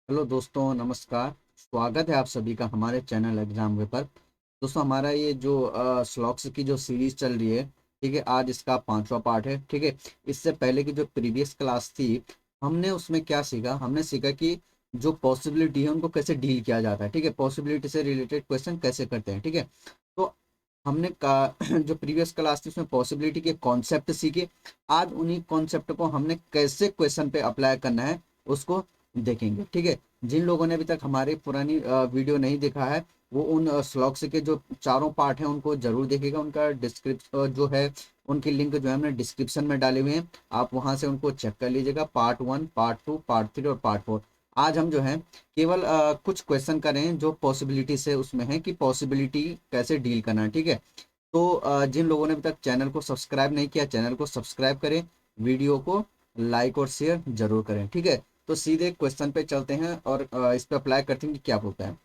Hello दोस्तों, नमस्कार। स्वागत है आप सभी का हमारे चैनल एग्जाम वे पर। दोस्तों, हमारा ये जो स्लॉक्स की जो सीरीज चल रही है, ठीक है, आज इसका 5वां पार्ट है। ठीक है, इससे पहले की जो प्रीवियस क्लास थी, हमने उसमें क्या सीखा? हमने सीखा कि जो पॉसिबिलिटी है उनको कैसे डील किया जाता है। ठीक है, पॉसिबिलिटी से रिलेटेड क्वेश्चन कैसे करते हैं। ठीक है, तो हमने का जो प्रीवियस क्लास थी उसमें पॉसिबिलिटी के कॉन्सेप्ट सीखे। आज उन्हीं कॉन्सेप्ट को हमने कैसे क्वेश्चन पे अप्लाई करना है उसको देखेंगे। ठीक है, जिन लोगों ने अभी तक हमारी पुरानी वीडियो नहीं देखा है, वो उन स्लॉग्स के जो चारों पार्ट हैं उनको जरूर देखेगा। उनका डिस्क्रिप्शन जो है, उनकी लिंक जो है हमने डिस्क्रिप्शन में डाले हुए हैं, आप वहां से उनको चेक कर लीजिएगा। पार्ट 1, पार्ट 2, पार्ट 3 और पार्ट 4। आज हम जो है केवल कुछ क्वेश्चन करें जो पॉसिबिलिटी से उसमें है कि पॉसिबिलिटी कैसे डील करना है। ठीक है, तो जिन लोगों ने अभी तक चैनल को सब्सक्राइब नहीं किया, चैनल को सब्सक्राइब करें, वीडियो को लाइक और शेयर जरूर करें। ठीक है, तो सीधे क्वेश्चन पे चलते हैं और इस पे अप्लाई करते हैं कि क्या बोलता है।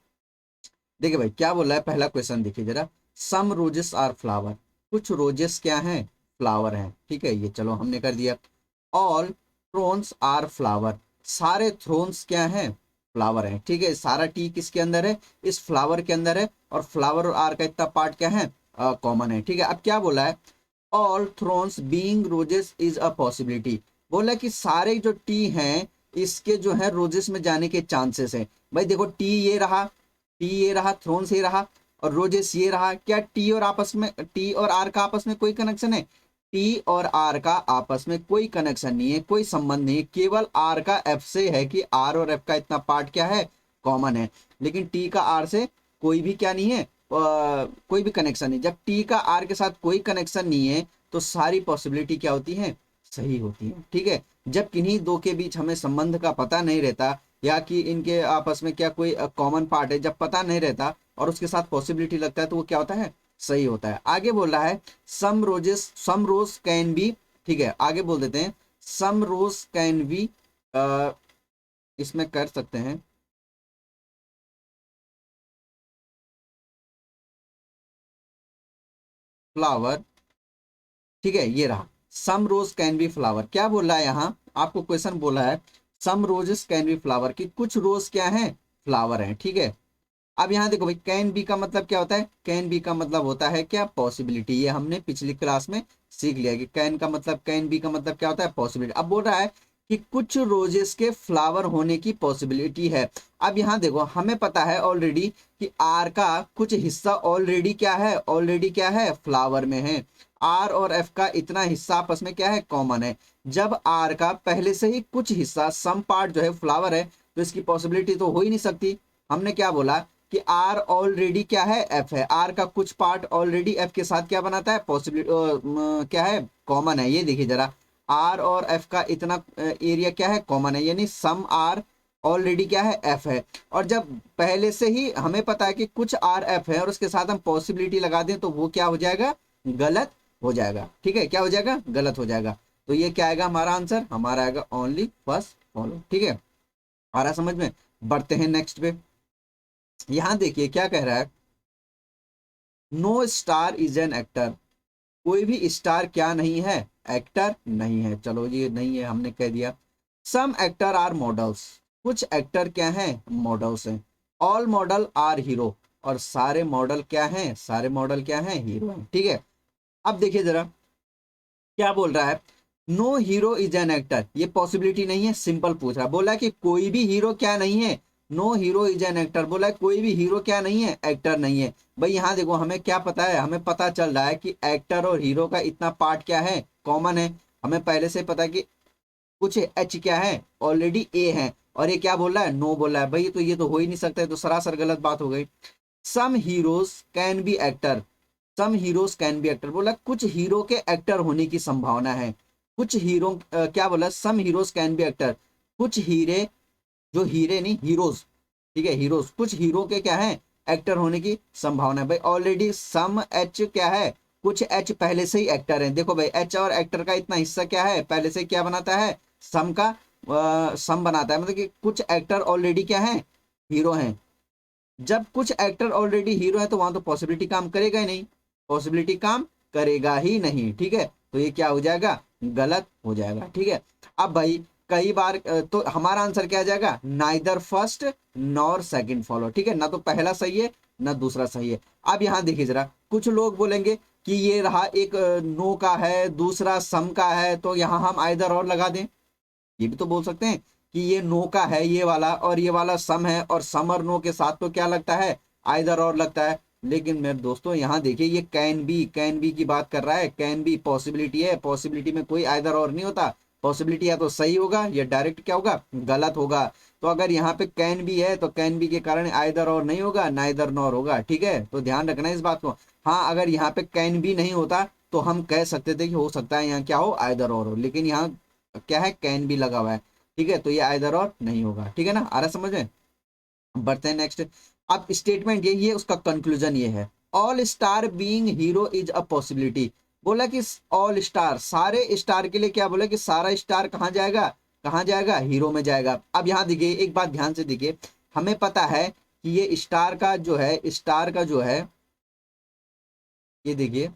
देखिए भाई, क्या बोल रहा है पहला क्वेश्चन, देखिए जरा। सम रोजेस आर फ्लावर। कुछ रोजेस क्या हैं? फ्लावर हैं। ठीक है, ये चलो हमने कर दिया। All thrones are flower. सारे थ्रोन्स क्या हैं? फ्लावर हैं। ठीक है, सारा टी किसके अंदर है? इस फ्लावर के अंदर है। और फ्लावर और आर का इतना पार्ट क्या है? कॉमन है। ठीक है, अब क्या बोला है? All thrones being roses is a possibility. बोला कि सारे जो टी हैं इसके जो है रोजेस में जाने के चांसेस हैं। भाई देखो, टी ये रहा, थ्रोन्स ये रहा, और रोजेस ये रहा। क्या टी और आपस में, टी और आर का आपस में कोई कनेक्शन है? टी और आर का आपस में कोई कनेक्शन नहीं है, कोई संबंध नहीं है। केवल आर का एफ से है कि आर और एफ का इतना पार्ट क्या है? कॉमन है। लेकिन टी का आर से कोई भी क्या नहीं है, कोई भी कनेक्शन नहीं। जब टी का आर के साथ कोई कनेक्शन नहीं है तो सारी पॉसिबिलिटी क्या होती है? सही होती है। ठीक है, जब किन्हीं दो के बीच हमें संबंध का पता नहीं रहता, या कि इनके आपस में क्या कोई कॉमन पार्ट है, जब पता नहीं रहता और उसके साथ पॉसिबिलिटी लगता है, तो वो क्या होता है? सही होता है। आगे बोल रहा है सम रोज कैन बी। ठीक है, आगे बोल देते हैं सम रोज कैन बी। इसमें कर सकते हैं फ्लावर। ठीक है, ये रहा सम रोज कैन बी फ्लावर। क्या बोल रहा है यहाँ? आपको क्वेश्चन बोला है सम रोजेस कैन बी फ्लावर, कि कुछ रोज क्या है? फ्लावर हैं। ठीक है, अब यहाँ देखो भाई, कैन बी का मतलब क्या होता है? कैन बी का मतलब होता है क्या? पॉसिबिलिटी। ये हमने पिछली क्लास में सीख लिया कि कैन बी का मतलब क्या होता है? पॉसिबिलिटी। अब बोल रहा है कि कुछ रोजेस के फ्लावर होने की पॉसिबिलिटी है। अब यहाँ देखो, हमें पता है ऑलरेडी कि आर का कुछ हिस्सा ऑलरेडी क्या है? ऑलरेडी क्या है? फ्लावर में है। आर और एफ का इतना हिस्सा आपस में क्या है? कॉमन है। जब आर का पहले से ही कुछ हिस्सा, सम पार्ट जो है फ्लावर है, तो इसकी पॉसिबिलिटी तो हो ही नहीं सकती। हमने क्या बोला कि आर ऑलरेडी क्या है? एफ है। आर का कुछ पार्ट ऑलरेडी एफ के साथ क्या बनाता है? पॉसिबिलिटी क्या है? कॉमन है। ये देखिए जरा, आर और एफ का इतना एरिया क्या है? कॉमन है, यानी सम आर ऑलरेडी क्या है? एफ है। और जब पहले से ही हमें पता है कि कुछ आर एफ है और उसके साथ हम पॉसिबिलिटी लगा दें, तो वो क्या हो जाएगा? गलत हो जाएगा। ठीक है, क्या हो जाएगा? गलत हो जाएगा। तो ये क्या आएगा हमारा आंसर? हमारा आएगा ओनली फर्स्ट फॉलो। ठीक है, आ रहा समझ में? बढ़ते हैं नेक्स्ट पे। यहां देखिए क्या कह रहा है। No star is an actor. कोई भी स्टार क्या नहीं है? एक्टर नहीं है। चलो ये नहीं है, हमने कह दिया। Some actor are models. कुछ एक्टर क्या हैं? मॉडल्स हैं। All model are hero. और सारे मॉडल क्या हैं? सारे मॉडल क्या हैं? हीरो हैं। ठीक है, अब देखिए जरा क्या बोल रहा है। No hero is an actor. ये पॉसिबिलिटी नहीं है, सिंपल पूछ रहा है। बोला कि कोई भी हीरो क्या नहीं है? No hero is an actor. बोला है कोई भी हीरो क्या नहीं है? एक्टर नहीं है। भाई यहाँ देखो, हमें क्या पता है? हमें पता चल रहा है कि एक्टर और हीरो का इतना पार्ट क्या है? कॉमन है। हमें पहले से पता है कि कुछ एच क्या है? ऑलरेडी ए है। और ये क्या बोल रहा है? नो बोल रहा है। भाई तो ये तो हो ही नहीं सकता है, तो सरासर गलत बात हो गई। Some heroes can be actor. Some heroes can be actor. बोला कुछ हीरो के एक्टर होने की संभावना है। कुछ हीरो क्या बोला? सम हीरोज कैन बी एक्टर। कुछ हीरे, जो हीरे नहीं, हीरोज। ठीक है, हीरोज, कुछ हीरो के क्या है? एक्टर होने की संभावना है। भाई ऑलरेडी सम एच क्या है? कुछ एच पहले से ही एक्टर है। देखो भाई, एच और एक्टर का इतना हिस्सा क्या है? पहले से क्या बनाता है? सम का सम बनाता है। मतलब कि कुछ एक्टर ऑलरेडी क्या है? हीरो हैं। जब कुछ एक्टर ऑलरेडी हीरो है तो वहां तो पॉसिबिलिटी काम करेगा ही नहीं। पॉसिबिलिटी काम करेगा ही नहीं। ठीक है, तो ये क्या हो जाएगा? गलत हो जाएगा। ठीक है, अब भाई कई बार तो हमारा आंसर क्या आ जाएगा, neither first nor second follow, ठीक है, ना तो पहला सही है ना दूसरा सही है। अब यहाँ देखिए जरा, कुछ लोग बोलेंगे कि ये रहा एक नो का है, दूसरा सम का है, तो यहाँ हम आइदर और लगा दें। ये भी तो बोल सकते हैं कि ये नो का है ये वाला, और ये वाला सम है, और सम और नो के साथ तो क्या लगता है, आइदर और लगता है। लेकिन मेरे दोस्तों यहाँ देखिए, ये कैन बी की बात कर रहा है, कैन बी पॉसिबिलिटी है, पॉसिबिलिटी में कोई आइदर और नहीं होता। पॉसिबिलिटी या तो सही होगा या डायरेक्ट क्या होगा, गलत होगा। तो अगर यहाँ पे कैन बी है तो कैन बी के कारण आइदर और नहीं होगा, नाइदर नॉर होगा, ठीक है, तो ध्यान रखना इस बात को। हाँ, अगर यहाँ पे कैन बी नहीं होता तो हम कह सकते थे कि हो सकता है यहाँ क्या हो, आइदर और हो, लेकिन यहाँ क्या है, कैन बी लगा हुआ है, ठीक है, तो ये आइदर और नहीं होगा, ठीक है ना, आ रहा समझ में। बढ़ते हैं नेक्स्ट। अब स्टेटमेंट यही है, उसका कंक्लूजन ये है, all star being hero is a possibility. बोला कि ऑल स्टार, सारे स्टार के लिए क्या बोला कि सारा स्टार कहाँ जाएगा, कहाँ जाएगा, हीरो में जाएगा। अब यहाँ देखिए एक बात ध्यान से देखिए, हमें पता है कि ये स्टार का जो है, स्टार का जो है, ये देखिए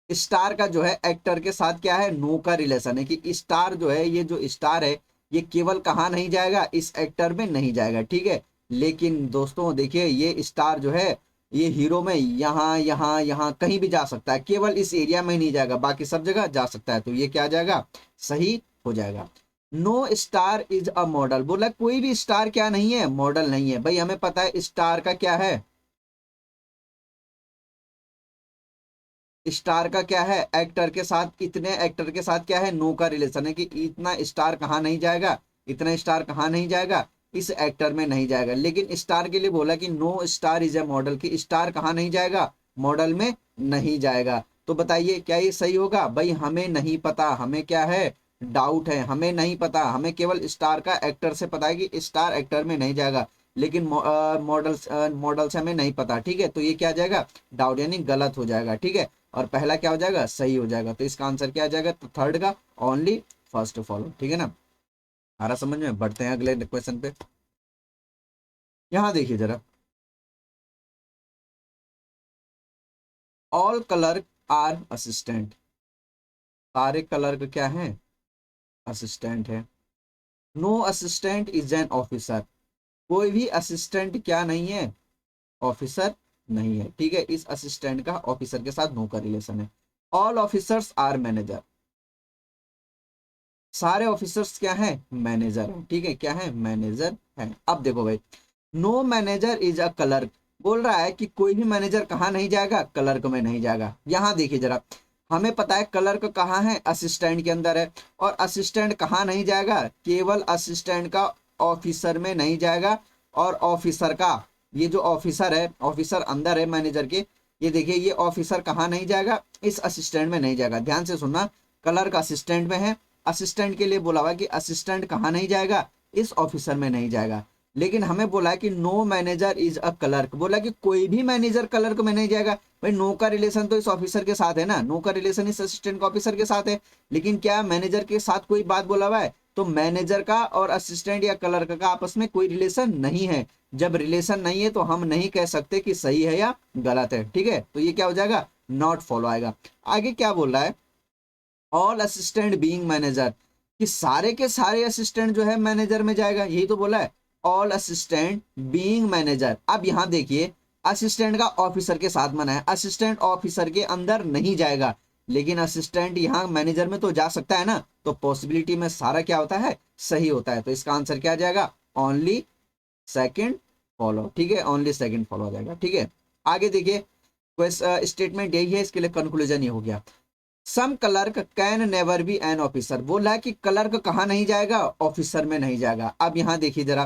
स्टार का जो है एक्टर के साथ क्या है, नो का रिलेशन है, कि स्टार जो है, ये जो स्टार है ये केवल कहाँ नहीं जाएगा, इस एक्टर में नहीं जाएगा, ठीक है। लेकिन दोस्तों देखिए, ये स्टार जो है ये हीरो में यहाँ यहाँ यहाँ कहीं भी जा सकता है, केवल इस एरिया में ही नहीं जाएगा, बाकी सब जगह जा सकता है, तो ये क्या आ जाएगा, सही हो जाएगा। No star is a model, बोला कोई भी स्टार क्या नहीं है, मॉडल नहीं है। भाई हमें पता है स्टार का क्या है, स्टार का क्या है, एक्टर के साथ, इतने एक्टर के साथ क्या है, नो का रिलेशन है, कि इतना स्टार कहाँ नहीं जाएगा, इतना स्टार कहाँ नहीं जाएगा, इस एक्टर में नहीं जाएगा। लेकिन स्टार के लिए बोला कि no star is a model, कि स्टार कहाँ नहीं जाएगा, मॉडल में नहीं जाएगा। तो बताइए क्या ये सही होगा, भाई हमें नहीं पता, हमें क्या है, डाउट है, हमें नहीं पता, हमें केवल स्टार का एक्टर से पता है कि स्टार एक्टर में नहीं जाएगा, लेकिन मॉडल से हमें नहीं पता, ठीक है, तो ये क्या आ जाएगा, डाउट यानी गलत हो जाएगा, ठीक है, और पहला क्या हो जाएगा, सही हो जाएगा। तो इसका आंसर क्या आ जाएगा, तो थर्ड का ओनली फर्स्ट फॉलो, ठीक है ना, आ रहा समझ में। बढ़ते हैं अगले क्वेश्चन पे। यहां देखिए जरा, ऑल क्लर्क आर असिस्टेंट, सारे क्लर्क क्या है, असिस्टेंट है। No assistant is an officer, कोई भी असिस्टेंट क्या नहीं है, ऑफिसर नहीं है, ठीक है, इस असिस्टेंट का ऑफिसर के साथ नो का रिलेशन है। ऑल ऑफिसर्स आर मैनेजर, सारे ऑफिसर्स क्या है, मैनेजर है, ठीक है, क्या है, मैनेजर है। अब देखो भाई, no manager is a clerk, बोल रहा है कि कोई भी मैनेजर कहाँ नहीं जाएगा, क्लर्क में नहीं जाएगा। यहां देखिए जरा, हमें पता है क्लर्क कहाँ है, असिस्टेंट के अंदर है, और असिस्टेंट कहाँ नहीं जाएगा, केवल असिस्टेंट का ऑफिसर में नहीं जाएगा, और ऑफिसर का, ये जो ऑफिसर है, ऑफिसर अंदर है मैनेजर के, ये देखिए ये ऑफिसर कहाँ नहीं जाएगा, इस असिस्टेंट में नहीं जाएगा। ध्यान से सुनना, क्लर्क असिस्टेंट में है, असिस्टेंट के लिए बोला हुआ कि असिस्टेंट कहाँ नहीं जाएगा, इस ऑफिसर में नहीं जाएगा। लेकिन हमें बोला है कि no manager is a clerk, बोला कि कोई भी मैनेजर क्लर्क में नहीं जाएगा। भाई नो का रिलेशन तो इस ऑफिसर के साथ है ना, नो का रिलेशन इस असिस्टेंट का ऑफिसर के साथ है, लेकिन क्या मैनेजर के साथ कोई बात बोला हुआ है, तो मैनेजर का और असिस्टेंट या क्लर्क का आपस में कोई रिलेशन नहीं है। जब रिलेशन नहीं है तो हम नहीं कह सकते कि सही है या गलत है, ठीक है, तो ये क्या हो जाएगा, नॉट फॉलो आएगा। आगे क्या बोल रहा है, ऑल असिस्टेंट बीइंग मैनेजर, कि सारे के सारे असिस्टेंट जो है मैनेजर में जाएगा, यही तो बोला है, ऑल असिस्टेंट बीइंग मैनेजर। अब यहां देखिए, असिस्टेंट का ऑफिसर के साथ मना है, असिस्टेंट ऑफिसर के अंदर नहीं जाएगा, लेकिन असिस्टेंट यहां मैनेजर में तो जा सकता है ना, तो पॉसिबिलिटी में सारा क्या होता है, सही होता है। तो इसका आंसर क्या आ जाएगा, ओनली सेकंड फॉलो, ठीक है, ओनली सेकंड फॉलो आ जाएगा, ठीक है। आगे देखिए, स्टेटमेंट यही है, इसके लिए कंक्लूजन ये हो गया, some clerk can never be an officer, बोला है कि क्लर्क कहाँ नहीं जाएगा, ऑफिसर में नहीं जाएगा। अब यहां देखिए जरा,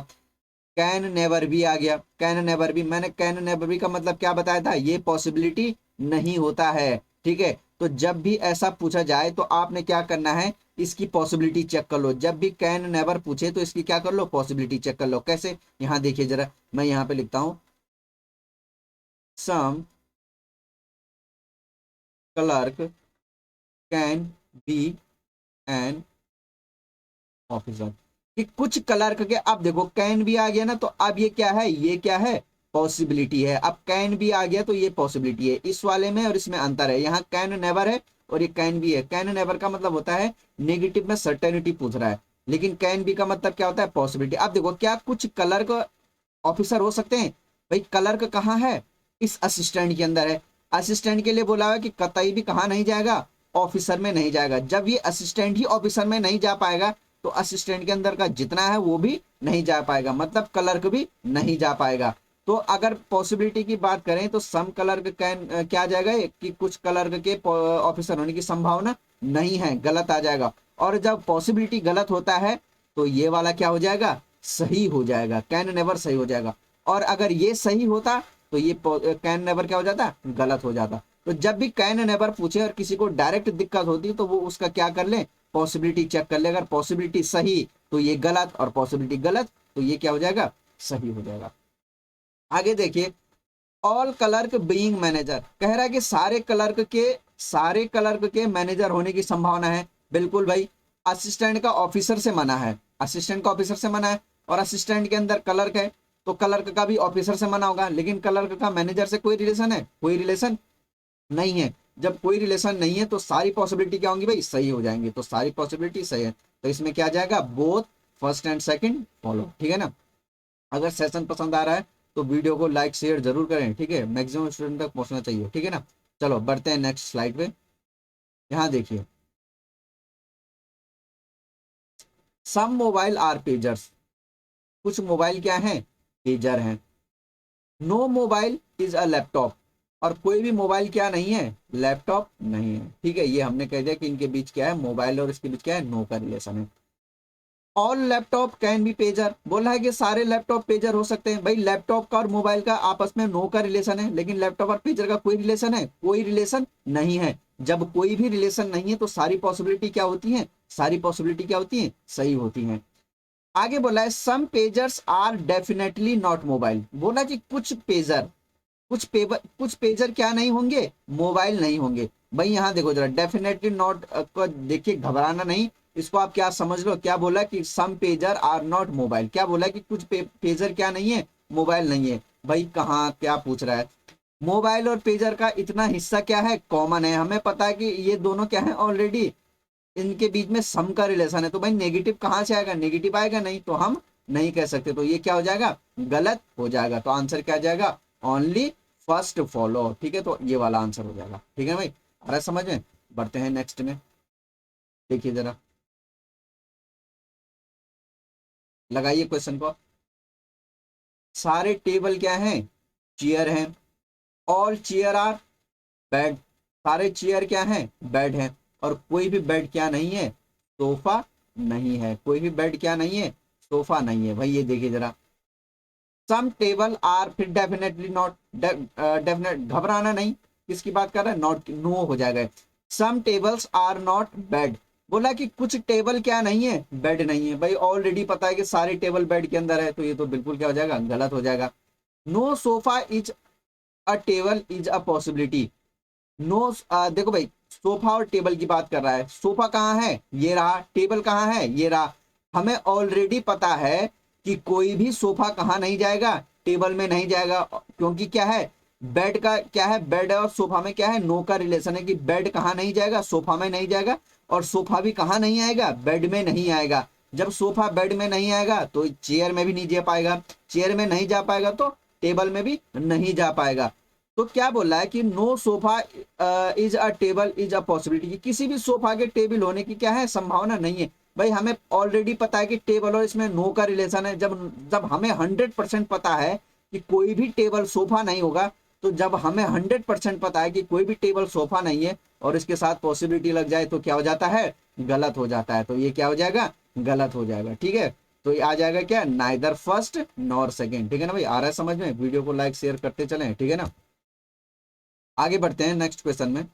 कैन नेवर बी आ गया, कैन नेवर बी, मैंने कैन नेवर बी का मतलब क्या बताया था, ये पॉसिबिलिटी नहीं होता है, ठीक है। तो जब भी ऐसा पूछा जाए तो आपने क्या करना है, इसकी पॉसिबिलिटी चेक कर लो, जब भी कैन नेवर पूछे तो इसकी क्या कर लो, पॉसिबिलिटी चेक कर लो। कैसे, यहां देखिए जरा, मैं यहां पे लिखता हूं, some clerk can be an officer, कि कुछ क्लर्क के, अब देखो कैन भी आ गया ना, तो अब ये क्या है, ये क्या है, पॉसिबिलिटी है। अब कैन भी आ गया तो ये पॉसिबिलिटी है, इस वाले में और इसमें अंतर है, यहाँ कैन नेवर है और ये कैन भी है। कैन नेवर का मतलब होता है नेगेटिव में सर्टेनिटी पूछ रहा है, लेकिन कैन बी का मतलब क्या होता है, पॉसिबिलिटी। अब देखो क्या कुछ कलर का ऑफिसर हो सकते हैं? भाई क्लर्क कहाँ है, इस असिस्टेंट के अंदर है। असिस्टेंट के लिए बोला हुआ है कि कतई भी कहाँ नहीं जाएगा, ऑफिसर में नहीं जाएगा। जब ये असिस्टेंट ही ऑफिसर में नहीं जा पाएगा तो असिस्टेंट के अंदर का जितना है वो भी नहीं जा पाएगा, मतलब क्लर्क भी नहीं जा पाएगा। तो अगर पॉसिबिलिटी की बात करें तो सम क्लर्क कैन क्या आ जाएगा कि कुछ क्लर्क के ऑफिसर होने की संभावना नहीं है, गलत आ जाएगा। और जब पॉसिबिलिटी गलत होता है तो ये वाला क्या हो जाएगा, सही हो जाएगा, कैन नेवर सही हो जाएगा। और अगर ये सही होता तो ये कैन नेवर क्या हो जाता, गलत हो जाता। तो जब भी कैन नेवर पूछे और किसी को डायरेक्ट दिक्कत होती तो वो उसका क्या कर ले, पॉसिबिलिटी चेक कर ले। अगर पॉसिबिलिटी सही तो ये गलत, और पॉसिबिलिटी गलत तो ये क्या हो जाएगा, सही हो जाएगा। आगे देखिए, ऑल क्लर्क बीइंग मैनेजर, कह रहा है कि सारे क्लर्क के मैनेजर होने की संभावना है। बिल्कुल भाई, असिस्टेंट का ऑफिसर से मना है, असिस्टेंट का ऑफिसर से मना है, और असिस्टेंट के अंदर क्लर्क है तो क्लर्क का भी ऑफिसर से मना होगा। लेकिन क्लर्क का मैनेजर से कोई रिलेशन है, कोई रिलेशन नहीं है। जब कोई रिलेशन नहीं है तो सारी पॉसिबिलिटी क्या होंगी भाई, सही हो जाएंगी। तो सारी पॉसिबिलिटी सही है, तो इसमें क्या जाएगा, both first and second follow. ठीक है ना। अगर सेशन पसंद आ रहा है तो वीडियो को लाइक शेयर जरूर करें, ठीक है, मैक्सिमम स्टूडेंट तक पहुंचना चाहिए। ठीक है ना। चलो बढ़ते हैं नेक्स्ट स्लाइड पे। यहाँ देखिए, सम मोबाइल आर पेजर्स, कुछ मोबाइल क्या है, पेजर हैं। No mobile is a laptop, और कोई भी मोबाइल क्या नहीं है, लैपटॉप नहीं है। ठीक है, ये हमने कह दिया कि इनके बीच क्या है, मोबाइल और इसके बीच क्या है, नो का रिलेशन है। All laptop can be pager, बोला है कि सारे लैपटॉप पेजर हो सकते हैं। भाई लैपटॉप का और मोबाइल का आपस में नो का रिलेशन है, लेकिन लैपटॉप और पेजर का कोई रिलेशन है, कोई रिलेशन नहीं है। जब कोई भी रिलेशन नहीं है तो सारी पॉसिबिलिटी क्या होती है, सारी पॉसिबिलिटी क्या होती है, सही होती है। आगे बोला है some pagers are definitely not mobile, बोला कि कुछ पेजर क्या नहीं होंगे, मोबाइल नहीं होंगे। भाई यहाँ देखो जरा, डेफिनेटली नॉट को देखिए, घबराना नहीं, इसको आप क्या समझ लो, क्या बोला कि सम पेजर आर नॉट मोबाइल, क्या बोला कि कुछ पेजर क्या नहीं है, मोबाइल नहीं है। भाई कहाँ क्या पूछ रहा है, मोबाइल और पेजर का इतना हिस्सा क्या है, कॉमन है। हमें पता है कि ये दोनों क्या है, ऑलरेडी इनके बीच में सम का रिलेशन है। तो भाई नेगेटिव कहाँ से आएगा, नेगेटिव आएगा नहीं, तो हम नहीं कह सकते। तो ये क्या हो जाएगा, गलत हो जाएगा। तो आंसर क्या जाएगा, ओनली फर्स्ट फॉलो। ठीक है, तो ये वाला आंसर हो जाएगा। ठीक है भाई, आ रहा है समझ में। बढ़ते हैं नेक्स्ट में, देखिए जरा, लगाइए क्वेश्चन को। सारे टेबल क्या हैं, चेयर हैं। ऑल चेयर आर बेड, सारे चेयर क्या हैं, बेड हैं। और कोई भी बेड क्या नहीं है, सोफा नहीं है। कोई भी बेड क्या नहीं है, सोफा नहीं है। भाई ये देखिए जरा, सम टेबल आर, फिर डेफिनेटली नॉट, डेफिनेट, घबराना नहीं, किसकी बात कर रहा है, नॉट, नो हो जाएगा। सम टेबल्स आर नॉट बेड, बोला कि कुछ टेबल क्या नहीं है, बेड नहीं है। भाई ऑलरेडी पता है कि सारे टेबल बेड के अंदर है, तो ये तो बिल्कुल क्या हो जाएगा, गलत हो जाएगा। No sofa is a table is a possibility. No, देखो भाई, सोफा और टेबल की बात कर रहा है। सोफा कहाँ है, ये रहा। टेबल कहाँ है, ये रहा। हमें ऑलरेडी पता है कि कोई भी सोफा कहाँ नहीं जाएगा, टेबल में नहीं जाएगा, क्योंकि क्या है, बेड का क्या है, बेड और सोफा में क्या है, नो का रिलेशन है कि बेड कहाँ नहीं जाएगा, सोफा में नहीं जाएगा। और सोफा भी कहाँ नहीं आएगा, बेड में नहीं आएगा। जब सोफा बेड में नहीं आएगा तो चेयर में भी नहीं जा पाएगा, चेयर में नहीं जा पाएगा तो टेबल में भी नहीं जा पाएगा। तो क्या बोल रहा है कि no sofa is a table is a possibility, किसी भी सोफा के टेबल होने की क्या है, संभावना नहीं है। भाई हमें ऑलरेडी पता है कि टेबल और इसमें नो का रिलेशन है। जब जब हमें 100% पता है कि कोई भी टेबल सोफा नहीं होगा, तो जब हमें 100% पता है कि कोई भी टेबल सोफा नहीं है और इसके साथ पॉसिबिलिटी लग जाए तो क्या हो जाता है, गलत हो जाता है। तो ये क्या हो जाएगा, गलत हो जाएगा। ठीक है, तो ये आ जाएगा क्या, नाइदर फर्स्ट नॉर सेकेंड। ठीक है ना भाई, आ रहा है समझ में। वीडियो को लाइक शेयर करते चलें, ठीक है ना। आगे बढ़ते हैं नेक्स्ट क्वेश्चन में।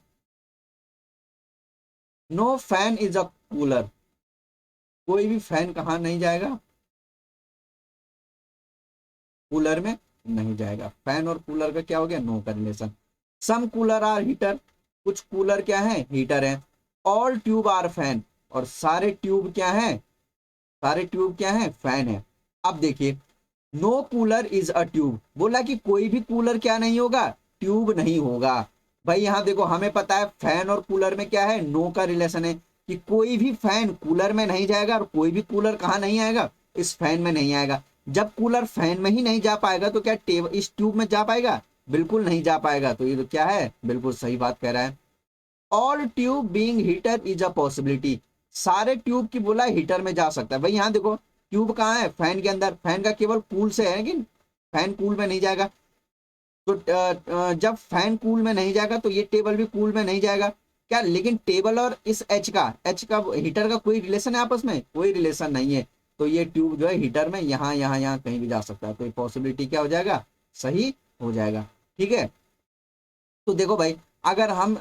No fan is a cooler, कोई भी फैन कहाँ नहीं जाएगा, कूलर में नहीं जाएगा। फैन और कूलर का क्या हो गया, नो का relation. Some cooler are heater, कुछ कूलर क्या है, हीटर है। ऑल ट्यूब आर फैन, और सारे ट्यूब क्या है, सारे ट्यूब क्या है, फैन है। अब देखिए, no cooler is a tube, बोला कि कोई भी कूलर क्या नहीं होगा, ट्यूब नहीं होगा। भाई यहाँ देखो हमें पता है फैन और कूलर में क्या है, नो का रिलेशन है, कि कोई भी फैन कूलर में नहीं जाएगा और कोई भी कूलर कहाँ नहीं आएगा, इस फैन में नहीं आएगा। जब कूलर फैन में ही नहीं जा पाएगा तो क्या टेबल इस ट्यूब में जा पाएगा, बिल्कुल नहीं जा पाएगा। तो ये तो क्या है, बिल्कुल सही बात कह रहा है। All tube being heater is a possibility, सारे ट्यूब की बोला हीटर में जा सकता है। भाई यहाँ देखो ट्यूब कहाँ है, फैन के अंदर, फैन का केवल कूल से है, लेकिन फैन कूल में नहीं जाएगा। तो जब फैन कूल में नहीं जाएगा तो ये टेबल भी कूल में नहीं जाएगा क्या, लेकिन टेबल और इस एच का हीटर का कोई रिलेशन है आपस में, कोई रिलेशन नहीं है। तो ये ट्यूब जो है हीटर में यहाँ कहीं भी जा सकता है। तो ये पॉसिबिलिटी क्या हो जाएगा, सही हो जाएगा। ठीक है, तो देखो भाई अगर हम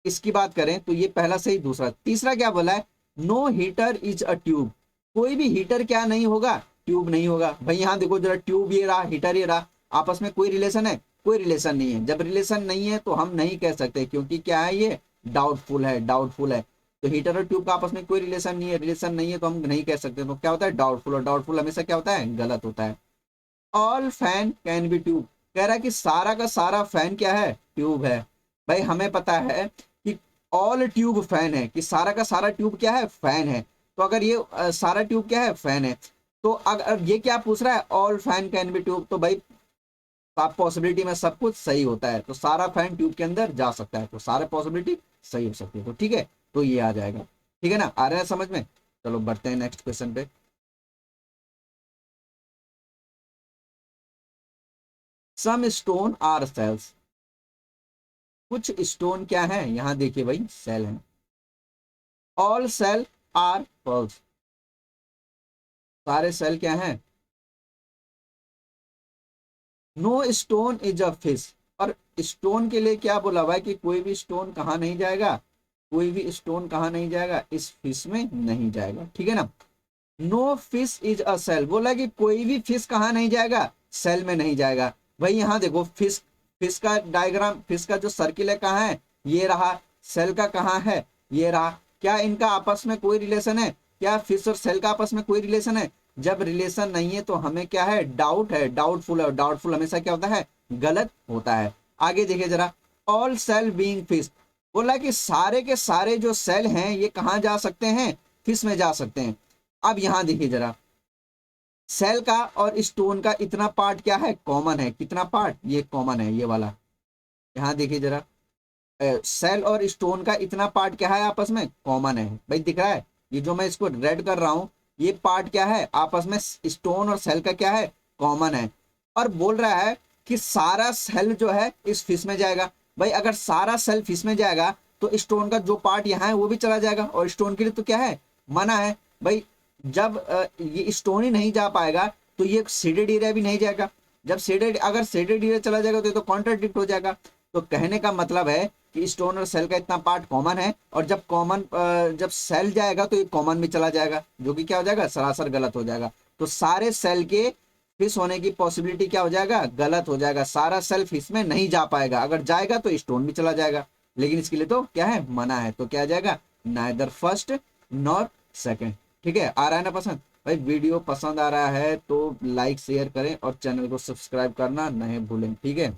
इसकी बात करें तो ये पहला सही, दूसरा, तीसरा क्या बोला है, no heater is a tube, कोई भी हीटर क्या नहीं होगा, ट्यूब नहीं होगा। भाई यहाँ देखो जरा, ट्यूब ये रहा, हीटर ये रहा, आपस में कोई रिलेशन है, कोई रिलेशन नहीं है। जब रिलेशन नहीं है तो हम नहीं कह सकते, क्योंकि क्या है, ये डाउटफुल है, डाउटफुल है। तो हीटर और ट्यूब का आपस में कोई रिलेशन नहीं है, रिलेशन नहीं है तो हम नहीं कह सकते। तो क्या होता है, डाउटफुल, और डाउटफुल हमेशा क्या होता है, गलत होता है। All fan can be tube, कह रहा है कि सारा का सारा फैन क्या है, ट्यूब है। भाई हमें पता है कि ऑल ट्यूब फैन है, कि सारा का सारा ट्यूब क्या है, फैन है। तो अगर ये सारा ट्यूब क्या है, फैन है, तो अगर ये क्या पूछ रहा है, all fan can be tube, तो भाई आप पॉसिबिलिटी में सब कुछ सही होता है, तो सारा फैन ट्यूब के अंदर जा सकता है, तो सारे पॉसिबिलिटी सही हो सकती है। तो ठीक है, तो ये आ जाएगा। ठीक है ना, आ रहा है समझ में। चलो बढ़ते हैं नेक्स्ट क्वेश्चन पे। सम स्टोन आर सेल्स, कुछ स्टोन क्या है, यहां देखिए भाई सेल है। ऑल सेल आर पर्ल्स, सारे सेल क्या हैं, no stone is a fish, और स्टोन के लिए क्या बोला हुआ है कि कोई भी स्टोन कहाँ नहीं जाएगा, कोई भी स्टोन कहाँ नहीं जाएगा, इस फिश में नहीं जाएगा। ठीक है ना, no fish is a shell, बोला कि कोई भी फिश कहाँ नहीं जाएगा, सेल में नहीं जाएगा। भाई यहाँ देखो फिश, फिश का डायग्राम, फिश का जो सर्किल है कहाँ है, ये रहा, सेल का कहाँ है, ये रहा। क्या इनका आपस में कोई रिलेशन है, क्या फिश और सेल का आपस में कोई रिलेशन है। जब रिलेशन नहीं है तो हमें क्या है, डाउट है, डाउटफुल है, और डाउटफुल हमेशा क्या होता है, गलत होता है। आगे देखिए जरा, ऑल सेल बीइंग फिश, बोला कि सारे के सारे जो सेल हैं ये कहाँ जा सकते हैं, फिश में जा सकते हैं। अब यहां देखिए जरा, सेल का और स्टोन का इतना पार्ट क्या है, कॉमन है, कितना पार्ट, ये कॉमन है, ये वाला। यहाँ देखिए जरा, सेल और स्टोन का इतना पार्ट क्या है, आपस में कॉमन है। भाई दिख रहा है, ये जो मैं इसको रेड कर रहा हूं, ये पार्ट क्या है, आपस में स्टोन और सेल का क्या है, कॉमन है। और बोल रहा है कि सारा सेल जो है इस फिश में जाएगा। भाई अगर सारा सेल फिश में जाएगा तो स्टोन का जो पार्ट यहाँ है वो भी चला जाएगा, और स्टोन के लिए तो क्या है, मना है। भाई जब ये स्टोन ही नहीं जा पाएगा तो ये शेडेड एरिया भी नहीं जाएगा। जब शेडेड, अगर शेडेड एरिया चला जाएगा तो ये तो कॉन्ट्राडिक्ट हो जाएगा। तो कहने का मतलब है कि स्टोन और सेल का इतना पार्ट कॉमन है, और जब कॉमन, जब सेल जाएगा तो ये कॉमन में चला जाएगा, जो कि क्या हो जाएगा, सरासर गलत हो जाएगा। तो सारे सेल के फिश होने की पॉसिबिलिटी क्या हो जाएगा, गलत हो जाएगा। सारा सेल फिश में नहीं जा पाएगा, अगर जाएगा तो स्टोन भी चला जाएगा, लेकिन इसके लिए तो क्या है, मना है। तो क्या आ जाएगा, नाइदर फर्स्ट नॉर सेकंड। ठीक है, आ रहा है ना पसंद। भाई वीडियो पसंद आ रहा है तो लाइक शेयर करें और चैनल को सब्सक्राइब करना नहीं भूलें। ठीक है,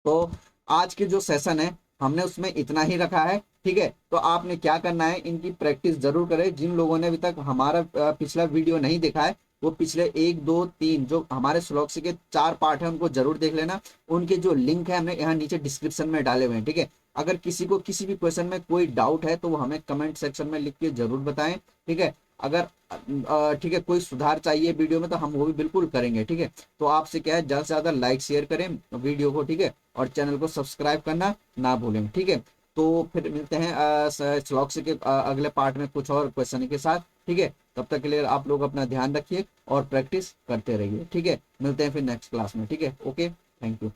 तो आज के जो सेशन है हमने उसमें इतना ही रखा है। ठीक है, तो आपने क्या करना है, इनकी प्रैक्टिस जरूर करें। जिन लोगों ने अभी तक हमारा पिछला वीडियो नहीं देखा है, वो पिछले 1 2 3 जो हमारे श्लोक के 4 पार्ट है उनको जरूर देख लेना। उनके जो लिंक है हमने यहाँ नीचे डिस्क्रिप्शन में डाले हुए हैं। ठीक है, अगर किसी को किसी भी क्वेश्चन में कोई डाउट है तो वो हमें कमेंट सेक्शन में लिख के जरूर बताएं। ठीक है, अगर ठीक है कोई सुधार चाहिए वीडियो में तो हम वो भी बिल्कुल करेंगे। ठीक है, तो आपसे क्या है, ज़्यादा से ज़्यादा लाइक शेयर करें वीडियो को। ठीक है, और चैनल को सब्सक्राइब करना ना भूलें। ठीक है, तो फिर मिलते हैं श्लोक के अगले पार्ट में कुछ और क्वेश्चन के साथ। ठीक है, तब तक के लिए आप लोग अपना ध्यान रखिए और प्रैक्टिस करते रहिए। ठीक है, मिलते हैं फिर नेक्स्ट क्लास में। ठीक है, ओके, थैंक यू।